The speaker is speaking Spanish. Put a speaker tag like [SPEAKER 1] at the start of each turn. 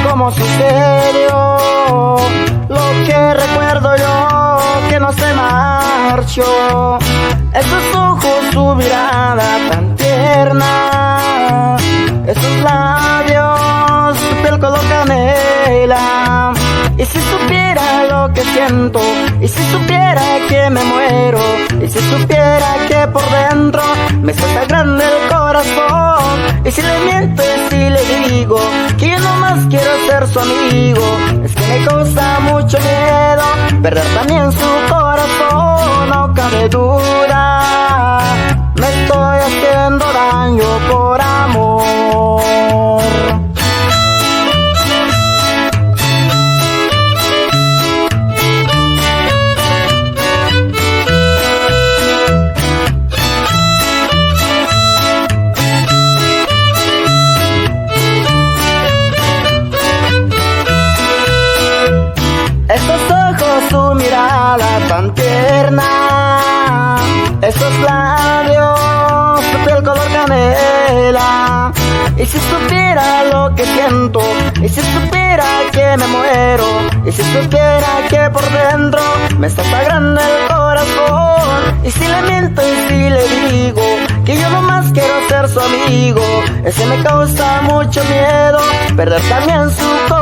[SPEAKER 1] cómo sucedió, lo que recuerdo yo que no se marchó. Esos ojos, su mirada tan tierna, esos labios, su piel color canela. Y si supiera lo que siento, y si supiera que me muero, y si supiera que por dentro me está sangrando el corazón. Y si le miento y si le digo que yo nomás quiero ser su amigo, es que me causa mucho miedo perder también su corazón. No cabe duda, me estoy haciendo daño por amor. Esos ojos, su mirada tan tierna, esos labios, su piel color canela. Y si supiera lo que siento, y si supiera que me muero, y si supiera que por dentro me está sangrando el corazón. Y si le miento y si le digo que yo nomás quiero ser su amigo, ese me causa mucho miedo perder también su corazón.